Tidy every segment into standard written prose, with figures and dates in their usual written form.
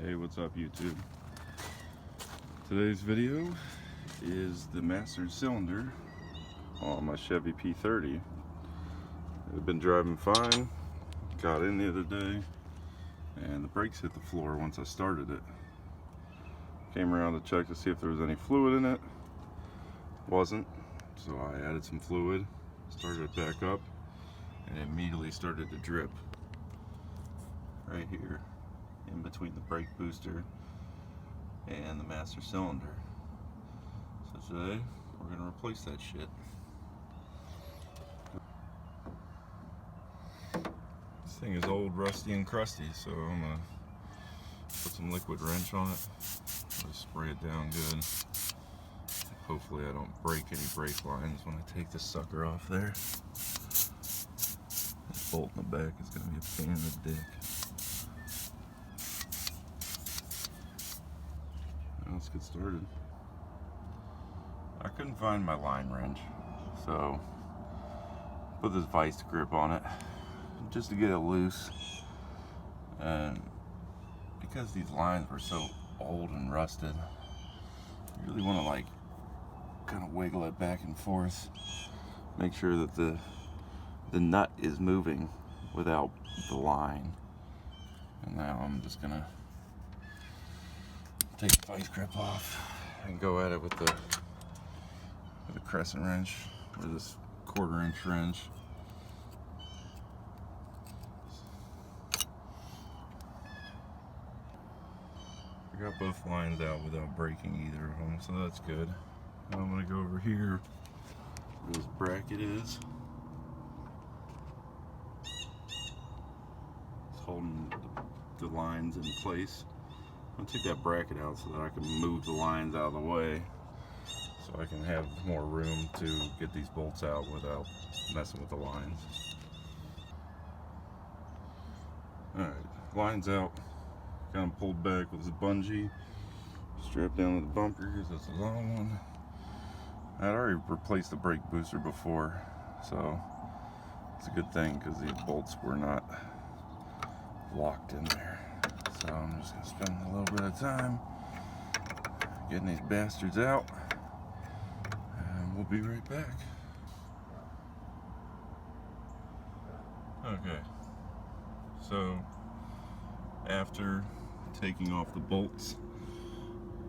Hey, what's up YouTube? Today's video is the master cylinder on my Chevy p30. I've been driving fine, got in the other day, and the brakes hit the floor once I started it. Came around to check to see if there was any fluid in it. Wasn't, so I added some fluid, started it back up, and it immediately started to drip right here in between the brake booster and the master cylinder. So today we're going to replace that shit. This thing is old, rusty, and crusty, so I'm going to put some liquid wrench on it. Just spray it down good. Hopefully I don't break any brake lines when I take this sucker off there. This bolt in the back is going to be a pain in the dick. Let's get started. I couldn't find my line wrench, so put this vice grip on it just to get it loose. And because these lines were so old and rusted, you really want to like kind of wiggle it back and forth, make sure that the nut is moving without the line. And now I'm just gonna take the vice grip off and go at it with a crescent wrench or this 1/4 inch wrench. I got both lines out without breaking either of them, so that's good. Now I'm going to go over here where this bracket is. It's holding the lines in place. I'm going to take that bracket out so that I can move the lines out of the way, so I can have more room to get these bolts out without messing with the lines. Alright, lines out. Got them pulled back with this bungee. Strapped down to the bumper because that's a long one. I'd already replaced the brake booster before, so it's a good thing because these bolts were not locked in there. So I'm just going to spend a little bit of time getting these bastards out, and we'll be right back. Okay, so after taking off the bolts,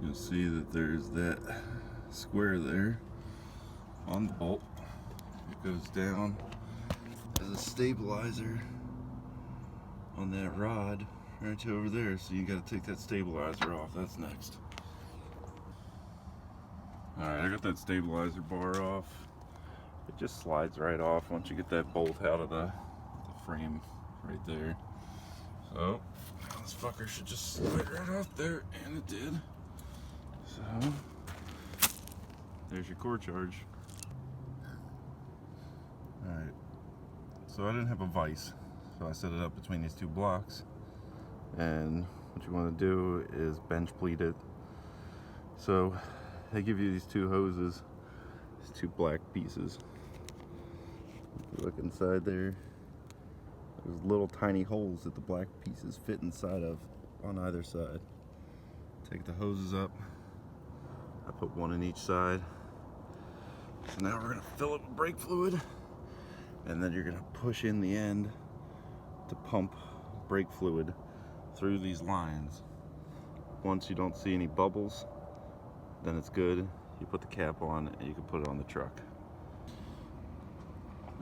you'll see that there's that square there on the bolt. It goes down as a stabilizer on that rod right over there, so you got to take that stabilizer off. That's next. Alright, I got that stabilizer bar off. It just slides right off once you get that bolt out of the frame right there. So this fucker should just slide right off there, and it did. So there's your core charge. Alright, so I didn't have a vise, so I set it up between these two blocks. And what you want to do is bench pleat it. So they give you these two hoses, these two black pieces. If you look inside there, there's little tiny holes that the black pieces fit inside of on either side. Take the hoses up. I put one in each side. So now we're going to fill it with brake fluid, and then you're going to push in the end to pump brake fluid through these lines. Once you don't see any bubbles, then it's good. You put the cap on and you can put it on the truck.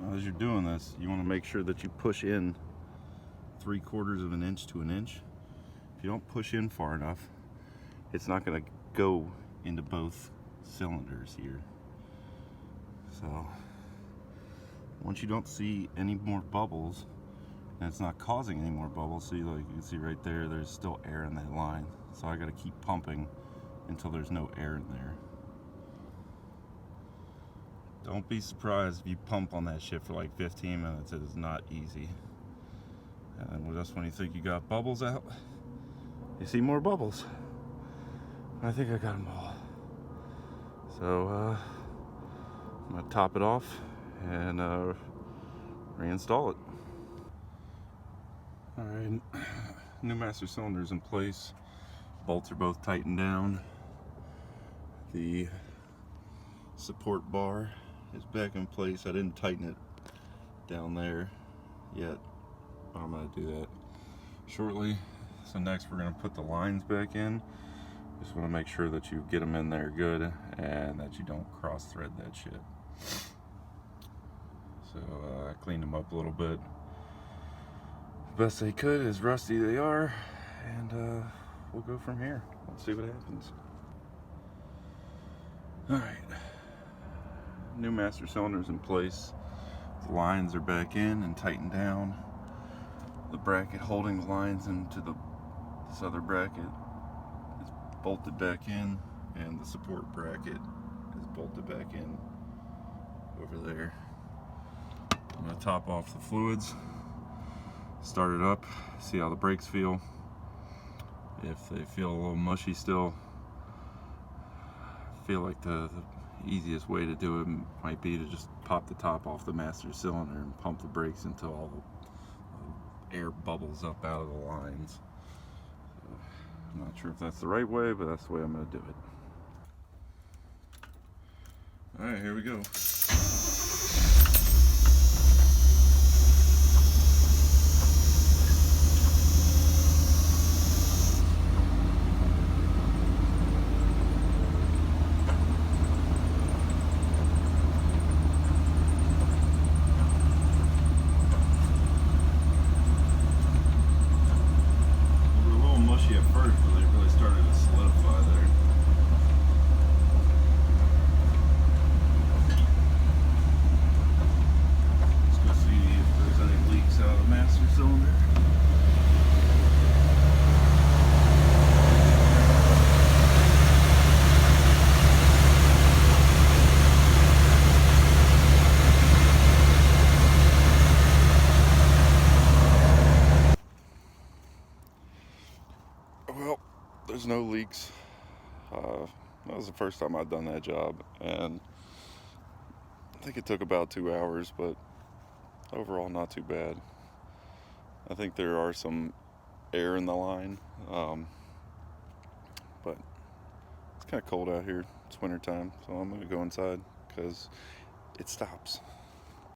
Now, as you're doing this, you want to make sure that you push in 3/4 of an inch to an inch. If you don't push in far enough, it's not going to go into both cylinders here. So once you don't see any more bubbles, and it's not causing any more bubbles, see, like you can see right there, there's still air in that line. So I got to keep pumping until there's no air in there. Don't be surprised if you pump on that shit for like 15 minutes. It is not easy. And just when you think you got bubbles out, you see more bubbles. I think I got them all. So I'm gonna top it off and reinstall it. All right, new master cylinder's in place. Bolts are both tightened down. The support bar is back in place. I didn't tighten it down there yet. I'm going to do that shortly. So next we're going to put the lines back in. Just want to make sure that you get them in there good and that you don't cross thread that shit. So I cleaned them up a little bit. Best they could, as rusty they are, and we'll go from here. Let's see what happens. Alright, new master cylinder's in place. The lines are back in and tightened down. The bracket holding the lines into this other bracket is bolted back in, and the support bracket is bolted back in over there. I'm going to top off the fluids, start it up, see how the brakes feel. If they feel a little mushy still, I feel like the easiest way to do it might be to just pop the top off the master cylinder and pump the brakes until all the air bubbles up out of the lines. So, I'm not sure if that's the right way, but that's the way I'm going to do it. Alright, here we go. At first, but they really started to solidify there. Let's go see if there's any leaks out of the master cylinder. Well, there's no leaks. That was the first time I'd done that job, and I think it took about 2 hours, but overall not too bad. I think there are some air in the line, but it's kind of cold out here. It's winter time, so I'm going to go inside because it stops.